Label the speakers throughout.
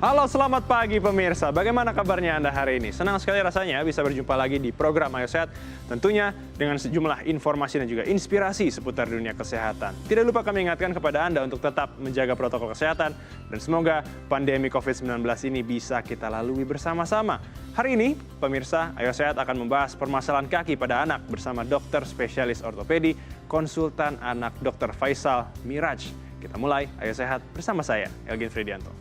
Speaker 1: Halo, selamat pagi pemirsa. Bagaimana kabarnya Anda hari ini? Senang sekali rasanya bisa berjumpa lagi di program Ayo Sehat. Tentunya dengan sejumlah informasi dan juga inspirasi seputar dunia kesehatan. Tidak lupa kami ingatkan kepada Anda untuk tetap menjaga protokol kesehatan. Dan semoga pandemi COVID-19 ini bisa kita lalui bersama-sama. Hari ini, pemirsa, Ayo Sehat akan membahas permasalahan kaki pada anak bersama dokter spesialis ortopedi, konsultan anak Dr. Faisal Miraj. Kita mulai Ayo Sehat bersama saya, Elgin Fridianto.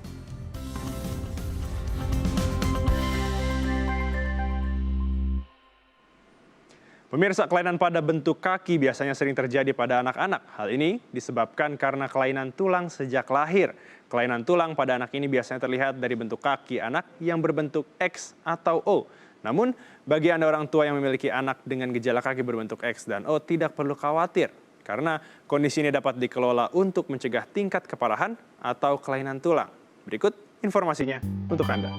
Speaker 1: Pemirsa, kelainan pada bentuk kaki biasanya sering terjadi pada anak-anak. Hal ini disebabkan karena kelainan tulang sejak lahir. Kelainan tulang pada anak ini biasanya terlihat dari bentuk kaki anak yang berbentuk X atau O. Namun, bagi Anda orang tua yang memiliki anak dengan gejala kaki berbentuk X dan O tidak perlu khawatir. Karena kondisi ini dapat dikelola untuk mencegah tingkat keparahan atau kelainan tulang. Berikut informasinya untuk Anda.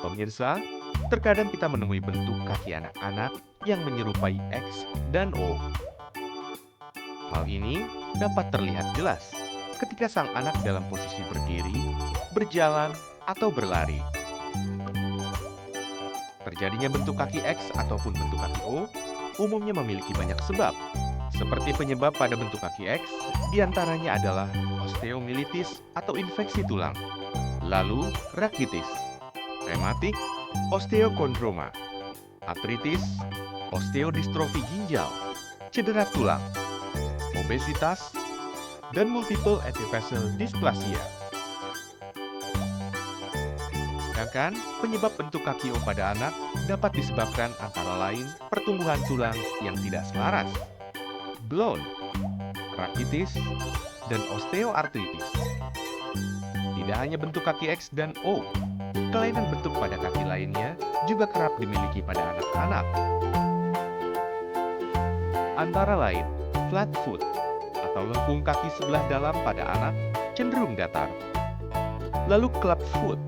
Speaker 2: Pemirsa, terkadang kita menemui bentuk kaki anak-anak yang menyerupai X dan O. Hal ini dapat terlihat jelas ketika sang anak dalam posisi berdiri, berjalan, atau berlari. Terjadinya bentuk kaki X ataupun bentuk kaki O umumnya memiliki banyak sebab. Seperti penyebab pada bentuk kaki X, diantaranya adalah osteomilitis atau infeksi tulang, lalu rakitis, rematik, osteokondroma, artritis, osteodistrofi ginjal, cedera tulang, obesitas, dan multiple epiphyseal dysplasia. Sedangkan penyebab bentuk kaki O pada anak dapat disebabkan antara lain pertumbuhan tulang yang tidak selaras, bone, rakitis, dan osteoartritis. Tidak hanya bentuk kaki X dan O, kelainan bentuk pada kaki lainnya juga kerap dimiliki pada anak-anak. Antara lain, flat foot atau lengkung kaki sebelah dalam pada anak cenderung datar. Lalu club foot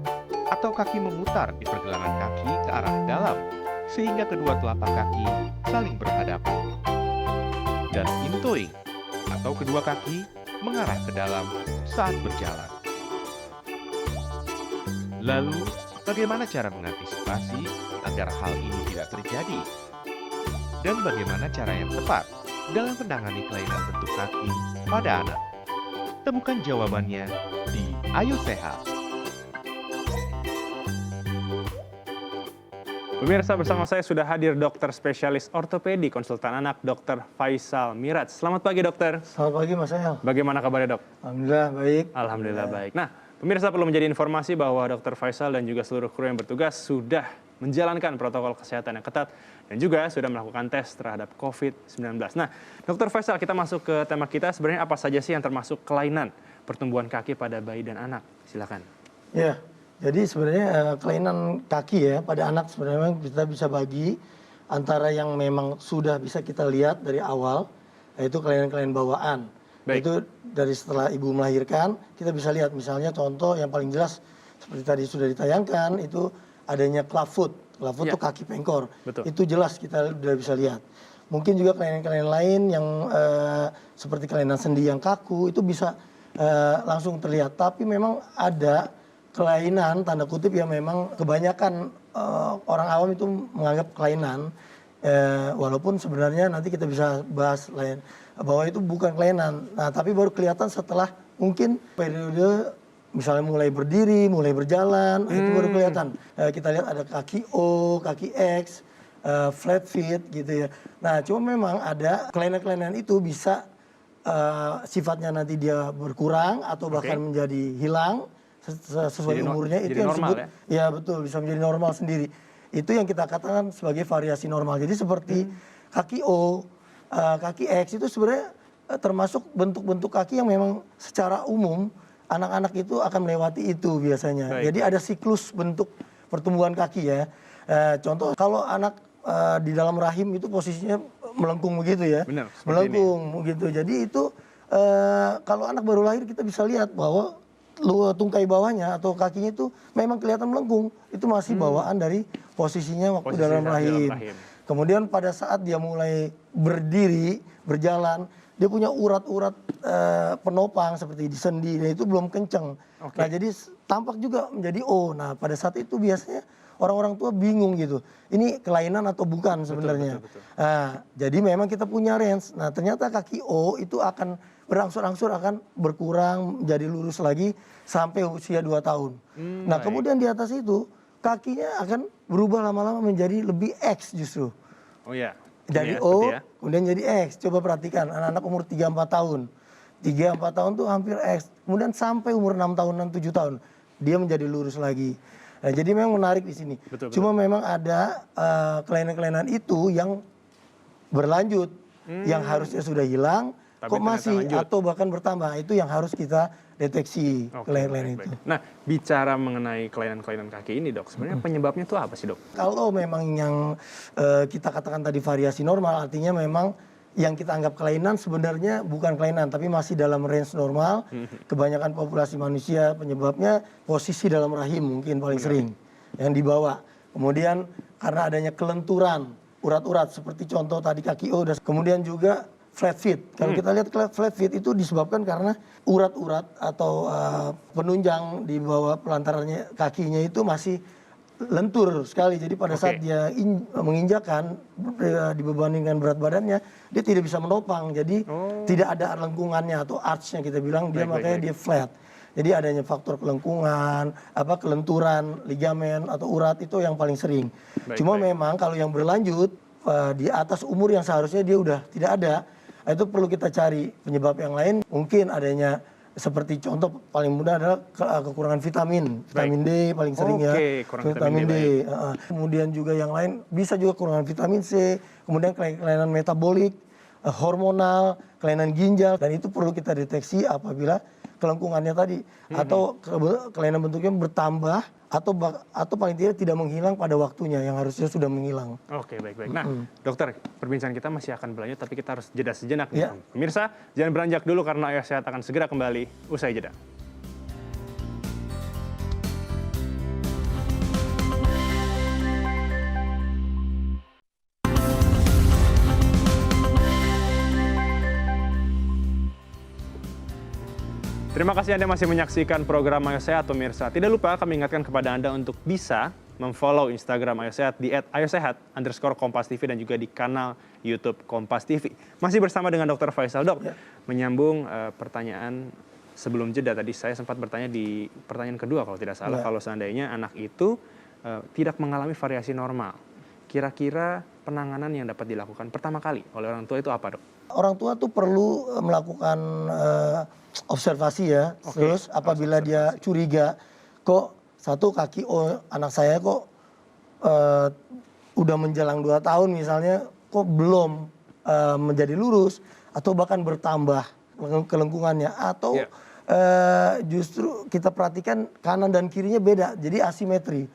Speaker 2: atau kaki memutar di pergelangan kaki ke arah dalam sehingga kedua telapak kaki saling berhadapan. Dan in-toeing atau kedua kaki mengarah ke dalam saat berjalan. Lalu, bagaimana cara mengantisipasi agar hal ini tidak terjadi? Dan bagaimana cara yang tepat dalam menangani kelainan bentuk kaki pada anak? Temukan jawabannya di Ayo Sehat.
Speaker 1: Pemirsa, bersama saya sudah hadir dokter spesialis ortopedi, konsultan anak Dr. Faisal Miraj. Selamat pagi, dokter.
Speaker 3: Selamat pagi, Mas El.
Speaker 1: Bagaimana kabarnya, dok?
Speaker 3: Alhamdulillah baik.
Speaker 1: Alhamdulillah baik. Nah, pemirsa perlu menjadi informasi bahwa Dr. Faisal dan juga seluruh kru yang bertugas sudah menjalankan protokol kesehatan yang ketat dan juga sudah melakukan tes terhadap COVID-19. Nah, Dr. Faisal, kita masuk ke tema kita. Sebenarnya apa saja sih yang termasuk kelainan pertumbuhan kaki pada bayi dan anak? Silakan.
Speaker 3: Ya, jadi sebenarnya kelainan kaki ya pada anak sebenarnya kita bisa bagi antara yang memang sudah bisa kita lihat dari awal, yaitu kelainan-kelainan bawaan.
Speaker 1: Baik.
Speaker 3: Itu dari setelah ibu melahirkan, kita bisa lihat misalnya contoh yang paling jelas seperti tadi sudah ditayangkan, itu adanya clubfoot. Clubfoot itu kaki pengkor.
Speaker 1: Betul.
Speaker 3: Itu jelas kita sudah bisa lihat. Mungkin juga kelainan-kelainan lain yang seperti kelainan sendi yang kaku, itu bisa langsung terlihat. Tapi memang ada kelainan, tanda kutip yang memang kebanyakan orang awam itu menganggap kelainan. Walaupun sebenarnya nanti kita bisa bahas lain bahwa itu bukan kelainan. Nah, tapi baru kelihatan setelah mungkin periode misalnya mulai berdiri, mulai berjalan, itu baru kelihatan. Kita lihat ada kaki O, kaki X, flat feet gitu ya. Nah, cuma memang ada kelainan-kelainan itu bisa sifatnya nanti dia berkurang atau bahkan menjadi hilang sesuai umurnya. Itu yang
Speaker 1: normal,
Speaker 3: disebut ya betul, bisa menjadi normal sendiri. Itu yang kita katakan sebagai variasi normal. Jadi seperti kaki O, kaki X itu sebenarnya termasuk bentuk-bentuk kaki yang memang secara umum anak-anak itu akan melewati itu biasanya.
Speaker 1: Baik.
Speaker 3: Jadi ada siklus bentuk pertumbuhan kaki ya. Contoh kalau anak di dalam rahim itu posisinya melengkung begitu ya.
Speaker 1: Benar,
Speaker 3: melengkung begitu. Jadi itu kalau anak baru lahir kita bisa lihat bahwa tungkai bawahnya atau kakinya itu memang kelihatan melengkung. Itu masih bawaan dari posisinya waktu dalam rahim. Kemudian pada saat dia mulai berdiri, berjalan, dia punya urat-urat penopang seperti di sendi, dan itu belum kenceng.
Speaker 1: Oke.
Speaker 3: Nah jadi tampak juga menjadi O. Nah pada saat itu biasanya orang-orang tua bingung gitu, ini kelainan atau bukan sebenarnya.
Speaker 1: betul.
Speaker 3: Nah jadi memang kita punya range. Nah ternyata kaki O itu akan berangsur-angsur akan berkurang menjadi lurus lagi sampai usia 2 tahun. Nah
Speaker 1: baik.
Speaker 3: kemudian di atas itu kakinya akan berubah lama-lama menjadi lebih X justru.
Speaker 1: Oh ya.
Speaker 3: Dari
Speaker 1: Ini ya,
Speaker 3: O,
Speaker 1: seperti ya.
Speaker 3: kemudian jadi X. Coba perhatikan anak-anak umur 3-4 tahun. 3-4 tahun tuh hampir X. Kemudian sampai umur 6 tahun, 6-7 tahun. Dia menjadi lurus lagi. Nah, jadi memang menarik di sini.
Speaker 1: Betul.
Speaker 3: Cuma memang ada kelainan-kelainan itu yang berlanjut. Yang harusnya sudah hilang,
Speaker 1: Tapi
Speaker 3: kok
Speaker 1: ternyata
Speaker 3: masih
Speaker 1: lanjut.
Speaker 3: atau bahkan bertambah. Itu yang harus kita deteksi
Speaker 1: Oke,
Speaker 3: kelainan-kelainan
Speaker 1: baik,
Speaker 3: itu.
Speaker 1: baik. Nah, bicara mengenai kelainan-kelainan kaki ini, Dok, sebenarnya penyebabnya itu apa sih, Dok?
Speaker 3: Kalau memang yang kita katakan tadi variasi normal, artinya memang yang kita anggap kelainan sebenarnya bukan kelainan, tapi masih dalam range normal. Kebanyakan populasi manusia penyebabnya posisi dalam rahim mungkin paling sering yang dibawa. Kemudian karena adanya kelenturan urat-urat seperti contoh tadi kaki O, kemudian juga flat feet. Kalau kita lihat flat feet itu disebabkan karena urat-urat atau penunjang di bawah pelantarannya kakinya itu masih lentur sekali. Jadi pada saat dia menginjakan dibebanikan berat badannya, dia tidak bisa menopang. Jadi tidak ada lengkungannya atau arch-nya kita bilang, dia makanya dia flat. Jadi adanya faktor kelengkungan, kelenturan ligamen atau urat itu yang paling sering. Cuma memang kalau yang berlanjut di atas umur yang seharusnya dia udah tidak ada, itu perlu kita cari penyebab yang lain. Mungkin adanya seperti contoh paling mudah adalah kekurangan vitamin D paling sering ya.
Speaker 1: Kurang vitamin D.
Speaker 3: Kemudian juga yang lain bisa juga kekurangan vitamin C, kemudian kelainan metabolik, hormonal, kelainan ginjal, dan itu perlu kita deteksi apabila kelengkungannya tadi atau kelainan bentuknya bertambah atau paling tidak menghilang pada waktunya yang harusnya sudah menghilang.
Speaker 1: Oke, baik. Nah, dokter, perbincangan kita masih akan berlanjut, tapi kita harus jeda sejenak.
Speaker 3: Ya.
Speaker 1: Pemirsa, jangan beranjak dulu karena Ayo Sehat akan segera kembali usai jeda. Terima kasih Anda masih menyaksikan program Ayo Sehat, pemirsa. Tidak lupa kami ingatkan kepada Anda untuk bisa memfollow Instagram Ayo Sehat di @ayosehat_kompas.tv dan juga di kanal YouTube Kompas TV. Masih bersama dengan Dr. Faisal. Dok, menyambung pertanyaan sebelum jeda tadi saya sempat bertanya di pertanyaan kedua kalau tidak salah, kalau seandainya anak itu tidak mengalami variasi normal, kira-kira penanganan yang dapat dilakukan pertama kali oleh orang tua itu apa, Dok?
Speaker 3: Orang tua tuh perlu melakukan observasi ya. Terus apabila dia curiga, kok satu kaki anak saya kok udah menjelang 2 tahun misalnya, kok belum menjadi lurus atau bahkan bertambah kelengkungannya, atau justru kita perhatikan kanan dan kirinya beda, jadi asimetri.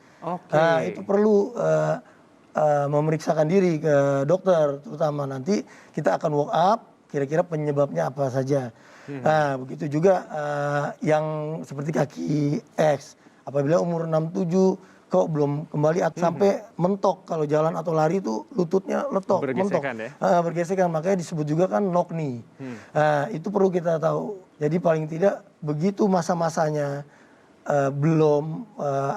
Speaker 3: Itu perlu memeriksakan diri ke dokter, terutama nanti kita akan walk up kira-kira penyebabnya apa saja. Nah begitu juga yang seperti kaki X, apabila umur 6-7 kok belum kembali sampai mentok, kalau jalan atau lari itu lututnya letok,
Speaker 1: bergesekan
Speaker 3: mentok,
Speaker 1: ya?
Speaker 3: bergesekan, makanya disebut juga kan knock knee. Itu perlu kita tahu. Jadi paling tidak begitu masa-masanya belum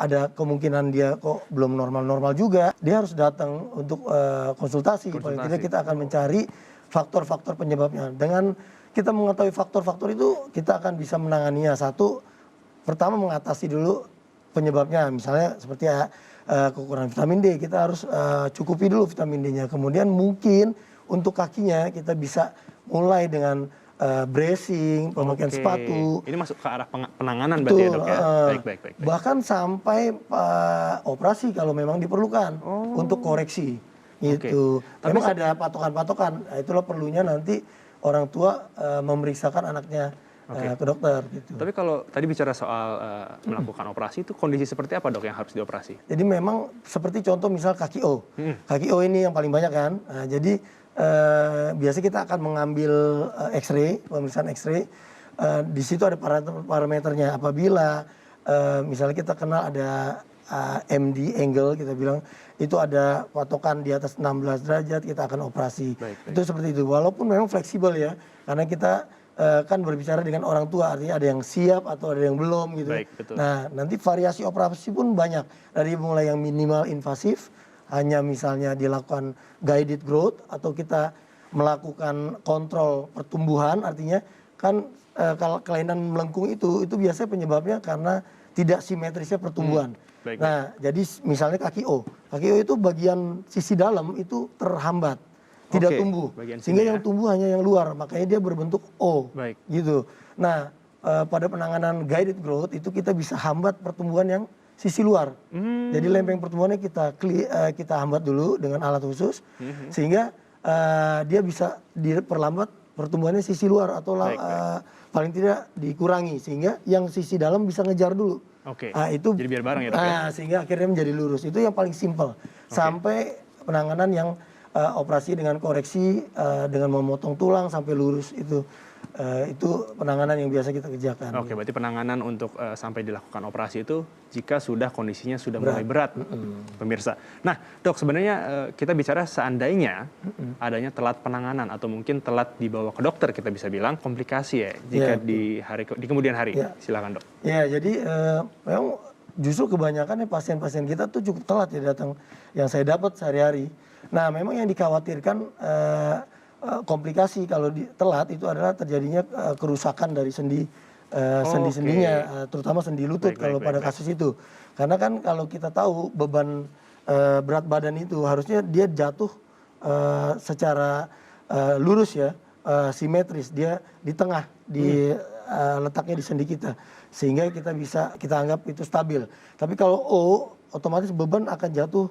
Speaker 3: ada kemungkinan dia kok belum normal-normal juga, dia harus datang untuk konsultasi. Paling tidak kita akan mencari faktor-faktor penyebabnya. Dengan kita mengetahui faktor-faktor itu, kita akan bisa menanganinya. Satu, pertama mengatasi dulu penyebabnya, misalnya seperti kekurangan vitamin D, kita harus cukupi dulu vitamin D-nya. Kemudian mungkin untuk kakinya kita bisa mulai dengan bracing, pemakaian sepatu.
Speaker 1: Ini masuk ke arah penanganan berarti ya, Dok ya? Baik.
Speaker 3: Bahkan sampai operasi kalau memang diperlukan untuk koreksi. Gitu. Memang ada patokan-patokan. Itulah perlunya nanti orang tua memeriksakan anaknya ke dokter. Gitu.
Speaker 1: Tapi kalau tadi bicara soal melakukan operasi, itu kondisi seperti apa, Dok, yang harus dioperasi?
Speaker 3: Jadi memang seperti contoh misal kaki O. Kaki O ini yang paling banyak kan. Jadi biasanya kita akan mengambil X-ray, pemeriksaan X-ray. Di situ ada parameternya. Apabila misalnya kita kenal ada MD angle kita bilang itu ada patokan di atas 16 derajat kita akan operasi. Itu seperti itu. Walaupun memang fleksibel ya, karena kita kan berbicara dengan orang tua, artinya ada yang siap atau ada yang belum gitu. Nah, nanti variasi operasi pun banyak, dari mulai yang minimal invasif, hanya misalnya dilakukan guided growth, atau kita melakukan kontrol pertumbuhan, artinya kan kalau kelainan melengkung itu biasanya penyebabnya karena tidak simetrisnya pertumbuhan. Nah, jadi misalnya kaki O itu bagian sisi dalam itu terhambat, tidak tumbuh, sehingga yang tumbuh hanya yang luar, makanya dia berbentuk O, gitu. Nah, pada penanganan guided growth itu kita bisa hambat pertumbuhan yang sisi luar. Jadi lempeng pertumbuhannya kita hambat dulu dengan alat khusus, sehingga dia bisa diperlambat pertumbuhannya sisi luar atau paling tidak dikurangi, sehingga yang sisi dalam bisa ngejar dulu. Nah, itu jadi biar bareng ya, Dok, ya? Sehingga akhirnya menjadi lurus. Itu yang paling simpel. Sampai penanganan yang operasi dengan koreksi dengan memotong tulang sampai lurus itu penanganan yang biasa kita kerjakan.
Speaker 1: Berarti penanganan untuk sampai dilakukan operasi itu jika sudah kondisinya sudah mulai berat, pemirsa. Nah, Dok, sebenarnya kita bicara seandainya adanya telat penanganan atau mungkin telat dibawa ke dokter, kita bisa bilang komplikasi ya jika di kemudian hari. Silakan, Dok. Ya, jadi memang justru kebanyakan pasien-pasien kita tuh cukup telat ya datang, yang saya dapat sehari-hari. Nah, memang yang dikhawatirkan komplikasi kalau telat itu adalah terjadinya kerusakan dari sendi-sendinya, terutama sendi lutut kalau pada kasus itu. Karena kan kalau kita tahu beban berat badan itu harusnya dia jatuh secara lurus ya, simetris, dia di tengah, letaknya di sendi kita, sehingga kita anggap itu stabil. Tapi kalau O, otomatis beban akan jatuh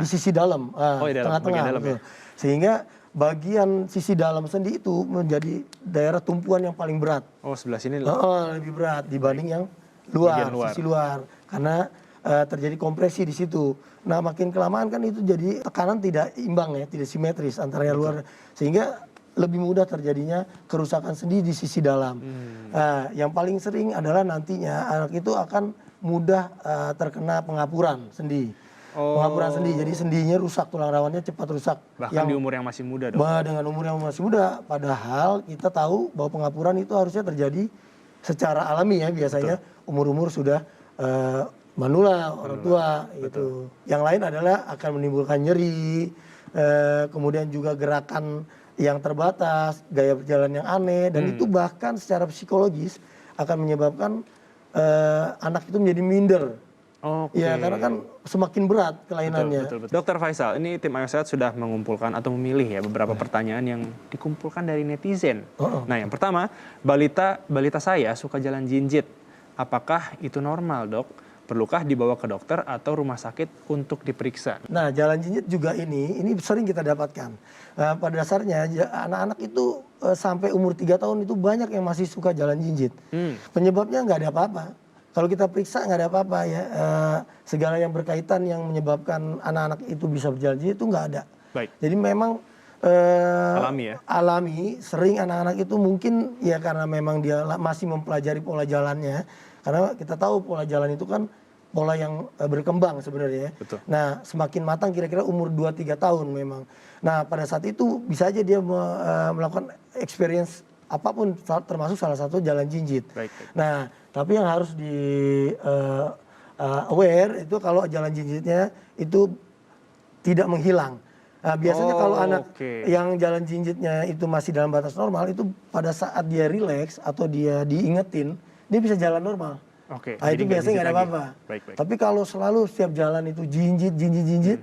Speaker 1: di sisi dalam, tengah-tengah, sehingga bagian sisi dalam sendi itu menjadi daerah tumpuan yang paling berat. Sebelah sini lebih berat dibanding yang luar, sisi luar, karena terjadi kompresi di situ. Nah, makin kelamaan kan itu jadi tekanan tidak imbang ya, tidak simetris antara yang luar, sehingga lebih mudah terjadinya kerusakan sendi di sisi dalam. Yang paling sering adalah nantinya anak itu akan mudah terkena pengapuran sendi. Pengapuran sendi, jadi sendinya rusak, tulang rawannya cepat rusak. Bahkan di umur yang masih muda, Dok.
Speaker 3: Dengan umur yang masih muda, padahal kita tahu bahwa pengapuran itu harusnya terjadi secara alami ya, biasanya umur-umur sudah manula, orang tua gitu. Yang lain adalah akan menimbulkan nyeri, kemudian juga gerakan yang terbatas, gaya berjalan yang aneh, dan itu bahkan secara psikologis akan menyebabkan anak itu menjadi minder. Ya, karena kan semakin berat kelainannya.
Speaker 1: Betul. Dokter Faisal, ini tim Ayo Sehat sudah mengumpulkan atau memilih ya beberapa pertanyaan yang dikumpulkan dari netizen. Nah, yang pertama, balita saya suka jalan jinjit. Apakah itu normal, Dok? Perlukah dibawa ke dokter atau rumah sakit untuk diperiksa?
Speaker 3: Nah, jalan jinjit juga ini sering kita dapatkan. Pada dasarnya anak-anak itu sampai umur 3 tahun itu banyak yang masih suka jalan jinjit. Penyebabnya nggak ada apa-apa. Kalau kita periksa nggak ada apa-apa ya, segala yang berkaitan yang menyebabkan anak-anak itu bisa berjalan jinjit itu nggak ada. Jadi memang alami, sering anak-anak itu mungkin ya karena memang dia masih mempelajari pola jalannya, karena kita tahu pola jalan itu kan pola yang berkembang sebenarnya. Nah, semakin matang kira-kira umur 2-3 tahun memang. Nah, pada saat itu bisa aja dia melakukan experience apapun, termasuk salah satu jalan jinjit. Nah, tapi yang harus di aware itu kalau jalan jinjitnya itu tidak menghilang. Nah, biasanya kalau anak yang jalan jinjitnya itu masih dalam batas normal, itu pada saat dia relax atau dia diingetin, dia bisa jalan normal. Nah, itu biasanya nggak ada apa-apa. Tapi kalau selalu setiap jalan itu jinjit,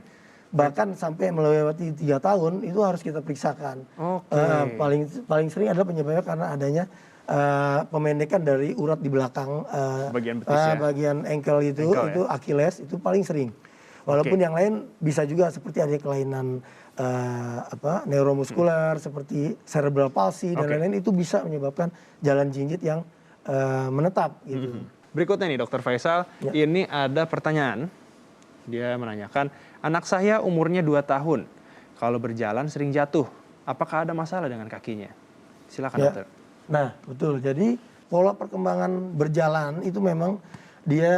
Speaker 3: bahkan sampai melewati 3 tahun, itu harus kita periksakan. Paling sering adalah penyebabnya karena adanya pemendekan dari urat di belakang bagian ankle itu Achilles, itu paling sering. Walaupun yang lain bisa juga seperti ada kelainan neuromuskular seperti cerebral palsy dan lain-lain, itu bisa menyebabkan jalan jinjit yang menetap gitu.
Speaker 1: Berikutnya nih Dokter Faisal, ini ada pertanyaan. Dia menanyakan, anak saya umurnya 2 tahun, kalau berjalan sering jatuh, apakah ada masalah dengan kakinya? Silakan dokter.
Speaker 3: Nah, betul. Jadi pola perkembangan berjalan itu memang dia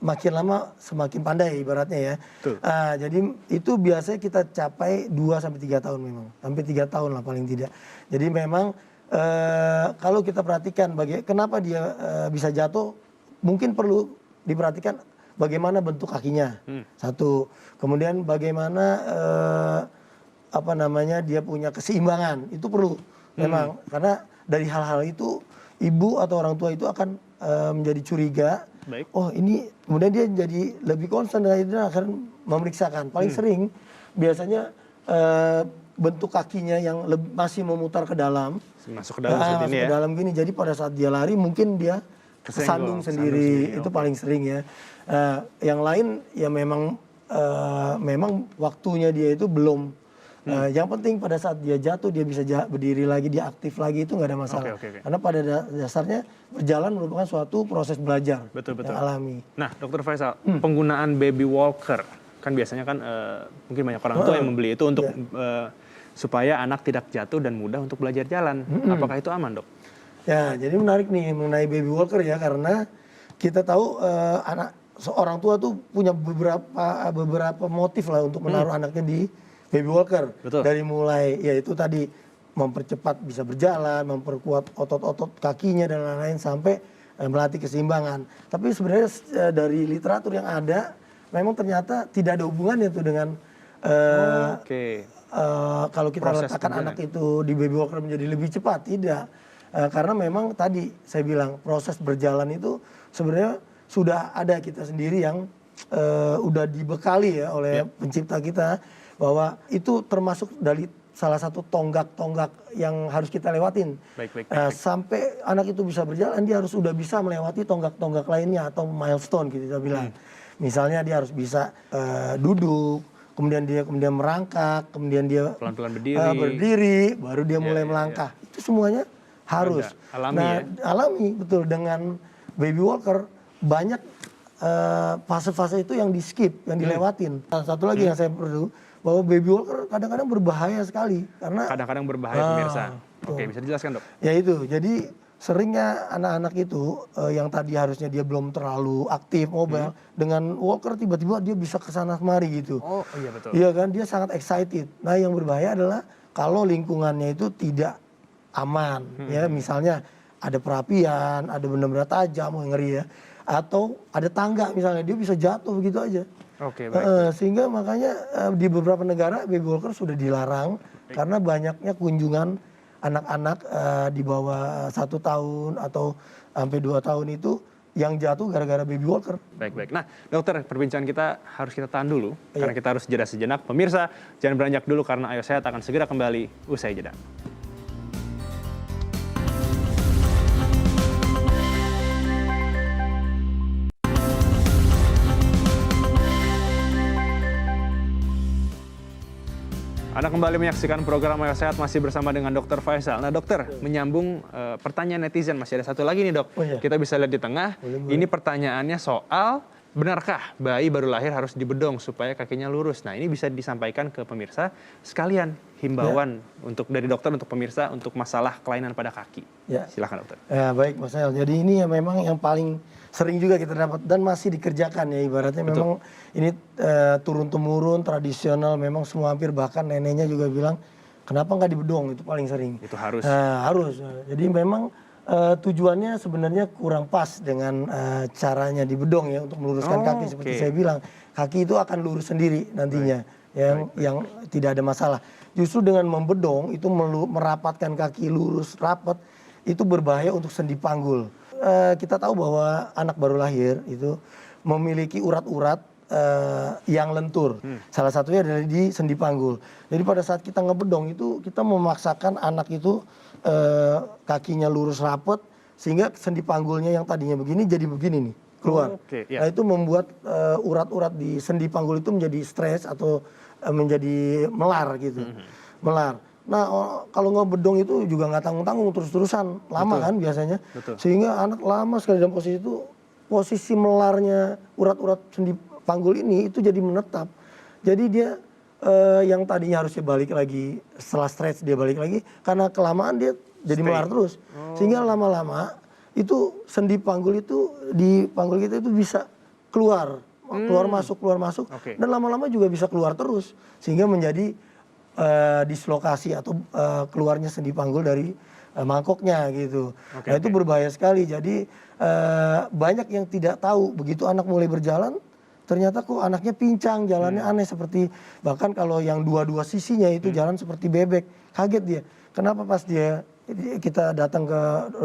Speaker 3: makin lama semakin pandai ibaratnya ya.
Speaker 1: Betul.
Speaker 3: Jadi itu biasanya kita capai 2 sampai 3 tahun memang. Sampai 3 tahun lah paling tidak. Jadi memang kalau kita perhatikan kenapa dia bisa jatuh, mungkin perlu diperhatikan bagaimana bentuk kakinya. Satu. Kemudian bagaimana dia punya keseimbangan. Itu perlu memang karena dari hal-hal itu ibu atau orang tua itu akan menjadi curiga.
Speaker 1: Baik.
Speaker 3: Oh ini, kemudian dia jadi lebih concern dan itu akan memeriksakan. Paling sering biasanya bentuk kakinya yang masih memutar ke dalam.
Speaker 1: Masuk ke dalam seperti ini ya.
Speaker 3: Ke dalam gini. Jadi pada saat dia lari mungkin dia kesandung sendiri. Itu paling sering ya. Yang lain ya memang waktunya dia itu belum. Yang penting pada saat dia jatuh dia bisa berdiri lagi, dia aktif lagi, itu nggak ada masalah.
Speaker 1: Oke.
Speaker 3: Karena pada dasarnya berjalan merupakan suatu proses belajar
Speaker 1: Betul.
Speaker 3: yang alami.
Speaker 1: Nah, Dokter Faisal, penggunaan baby walker kan biasanya kan mungkin banyak orang tua yang membeli itu untuk supaya anak tidak jatuh dan mudah untuk belajar jalan. Apakah itu aman, Dok?
Speaker 3: Ya, jadi menarik nih mengenai baby walker ya, karena kita tahu seorang tua tuh punya beberapa motif lah untuk menaruh anaknya di baby walker.
Speaker 1: Betul.
Speaker 3: Dari mulai yaitu tadi mempercepat bisa berjalan, memperkuat otot-otot kakinya dan lain-lain sampai melatih keseimbangan. Tapi sebenarnya dari literatur yang ada memang ternyata tidak ada hubungannya tuh dengan kalau kita
Speaker 1: Proses
Speaker 3: letakkan
Speaker 1: berjalan.
Speaker 3: anak itu di baby walker menjadi lebih cepat, tidak. Karena memang tadi saya bilang proses berjalan itu sebenarnya sudah ada kita sendiri yang udah dibekali ya oleh pencipta kita, bahwa itu termasuk dari salah satu tonggak-tonggak yang harus kita lewatin.
Speaker 1: Baik.
Speaker 3: Sampai anak itu bisa berjalan, dia harus sudah bisa melewati tonggak-tonggak lainnya atau milestone gitu kita bilang. Misalnya dia harus bisa duduk, kemudian merangkak, kemudian dia
Speaker 1: Pelan-pelan
Speaker 3: berdiri, baru dia mulai melangkah. Itu semuanya harus.
Speaker 1: Alami
Speaker 3: alami betul. Dengan baby walker banyak fase-fase itu yang di skip, yang dilewatin. Satu lagi yang saya perlu, bahwa baby walker kadang-kadang berbahaya sekali karena
Speaker 1: Kadang-kadang berbahaya pemirsa. Oke, bisa dijelaskan, Dok?
Speaker 3: ya itu. Jadi seringnya anak-anak itu yang tadi harusnya dia belum terlalu aktif mobile, dengan walker tiba-tiba dia bisa kesana kemari gitu.
Speaker 1: Oh iya betul.
Speaker 3: Iya kan, dia sangat excited. Nah yang berbahaya adalah kalau lingkungannya itu tidak aman. Ya misalnya ada perapian, ada benda-benda tajam, ngeri ya. Atau ada tangga misalnya, dia bisa jatuh begitu aja.
Speaker 1: Oke, baik.
Speaker 3: Sehingga makanya di beberapa negara baby walker sudah dilarang karena banyaknya kunjungan anak-anak di bawah 1 tahun atau sampai 2 tahun itu yang jatuh gara-gara baby walker.
Speaker 1: Baik. Nah, dokter, perbincangan kita harus kita tahan dulu karena kita harus jeda sejenak. Pemirsa, jangan beranjak dulu karena Ayo Sehat akan segera kembali usai jeda. Anda kembali menyaksikan program Ayo Sehat masih bersama dengan Dokter Faisal. Nah, dokter, menyambung pertanyaan netizen, masih ada satu lagi nih, Dok.
Speaker 3: Oh, iya.
Speaker 1: Kita bisa lihat di tengah.
Speaker 3: Boleh.
Speaker 1: Ini pertanyaannya soal benarkah bayi baru lahir harus dibedong supaya kakinya lurus? Nah, ini bisa disampaikan ke pemirsa sekalian himbauan untuk dari dokter untuk pemirsa untuk masalah kelainan pada kaki.
Speaker 3: Ya.
Speaker 1: Silakan, dokter.
Speaker 3: Ya, baik Mas El. Jadi ini ya memang yang paling sering juga kita dapat dan masih dikerjakan ya, ibaratnya memang ini turun-temurun tradisional, memang semua hampir, bahkan neneknya juga bilang kenapa nggak dibedong, itu paling sering.
Speaker 1: Itu harus.
Speaker 3: Harus. Jadi memang tujuannya sebenarnya kurang pas dengan caranya dibedong ya untuk meluruskan kaki. Seperti saya bilang, kaki itu akan lurus sendiri nantinya, yang tidak ada masalah. Justru dengan membedong itu merapatkan kaki lurus rapat, itu berbahaya untuk sendi panggul. Kita tahu bahwa anak baru lahir itu memiliki urat-urat yang lentur. Salah satunya adalah di sendi panggul. Jadi pada saat kita ngebedong itu kita memaksakan anak itu kakinya lurus rapet sehingga sendi panggulnya yang tadinya begini jadi begini nih, keluar. Nah, itu membuat urat-urat di sendi panggul itu menjadi stres atau menjadi melar gitu. Melar. Nah, kalau ngebedong itu juga nggak tanggung-tanggung, terus-terusan lama kan biasanya. Sehingga anak lama sekali dalam posisi itu, posisi melarnya urat-urat sendi panggul ini itu jadi menetap. Jadi dia yang tadinya harusnya balik lagi setelah stretch, dia balik lagi karena kelamaan dia jadi melar terus. Sehingga lama-lama itu sendi panggul itu di panggul kita itu bisa keluar masuk,
Speaker 1: Oke.
Speaker 3: dan lama-lama juga bisa keluar terus sehingga menjadi dislokasi atau keluarnya sendi panggul dari mangkoknya gitu.
Speaker 1: Oke,
Speaker 3: Nah itu
Speaker 1: oke.
Speaker 3: berbahaya sekali. Jadi banyak yang tidak tahu begitu anak mulai berjalan, ternyata kok anaknya pincang, jalannya aneh seperti bahkan kalau yang dua-dua sisinya itu jalan seperti bebek. Kaget dia. Kenapa pas kita datang ke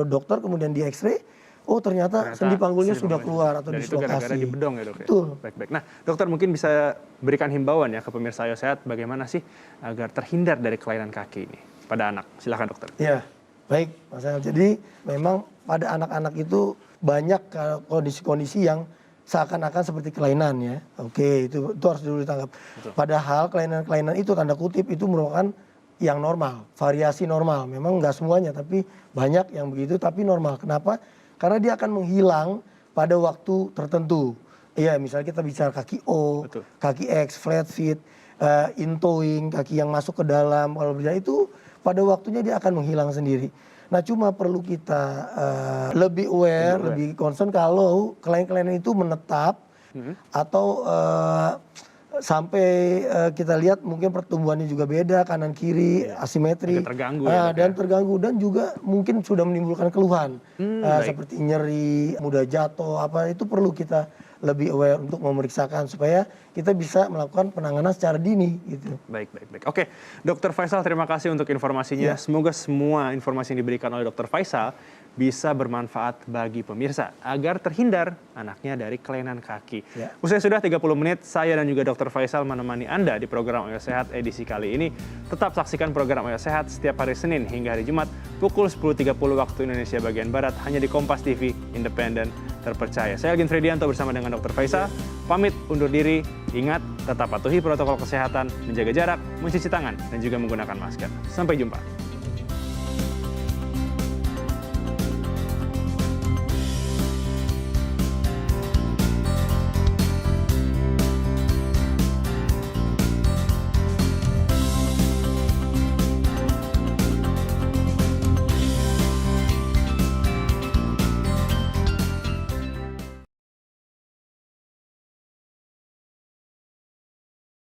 Speaker 3: dokter kemudian di X-ray, oh ternyata sendi panggulnya sudah keluar atau
Speaker 1: Dan itu
Speaker 3: dislokasi.
Speaker 1: gara-gara di bedong ya dok ya?
Speaker 3: Betul.
Speaker 1: Baik-baik. Nah dokter mungkin bisa berikan himbauan ya ke pemirsa Ayo Sehat bagaimana sih agar terhindar dari kelainan kaki ini pada anak. Silakan dokter.
Speaker 3: Ya, baik Mas Al. Jadi memang pada anak-anak itu banyak kondisi-kondisi yang seakan-akan seperti kelainan ya. Oke, itu harus dulu ditangkap. Padahal kelainan-kelainan itu tanda kutip itu merupakan yang normal, variasi normal. Memang nggak semuanya, tapi banyak yang begitu, tapi normal. Kenapa? Karena dia akan menghilang pada waktu tertentu. Iya, misalnya kita bicara kaki O,
Speaker 1: Betul.
Speaker 3: kaki X, flat feet, in-toeing, kaki yang masuk ke dalam. Kalau berjalan itu pada waktunya dia akan menghilang sendiri. Nah cuma perlu kita lebih aware, lebih concern kalau kelainan-kelainan itu menetap atau sampai kita lihat mungkin pertumbuhannya juga beda kanan kiri asimetri.
Speaker 1: Agak terganggu ya, Dok,
Speaker 3: dan terganggu dan juga mungkin sudah menimbulkan keluhan
Speaker 1: Baik.
Speaker 3: seperti nyeri, mudah jatuh apa itu perlu kita lebih aware untuk memeriksakan supaya kita bisa melakukan penanganan secara dini gitu.
Speaker 1: Baik. Oke, Dokter Faisal terima kasih untuk informasinya. Semoga semua informasi yang diberikan oleh Dokter Faisal bisa bermanfaat bagi pemirsa agar terhindar anaknya dari kelainan kaki.
Speaker 3: Ya.
Speaker 1: Usai sudah 30 menit, saya dan juga Dokter Faisal menemani Anda di program Ayo Sehat edisi kali ini. Tetap saksikan program Ayo Sehat setiap hari Senin hingga hari Jumat pukul 10.30 waktu Indonesia bagian Barat hanya di Kompas TV, independen, terpercaya. Saya Algin Fredianto bersama dengan Dokter Faisal. Pamit undur diri. Ingat, tetap patuhi protokol kesehatan, menjaga jarak, mencuci tangan, dan juga menggunakan masker. Sampai jumpa.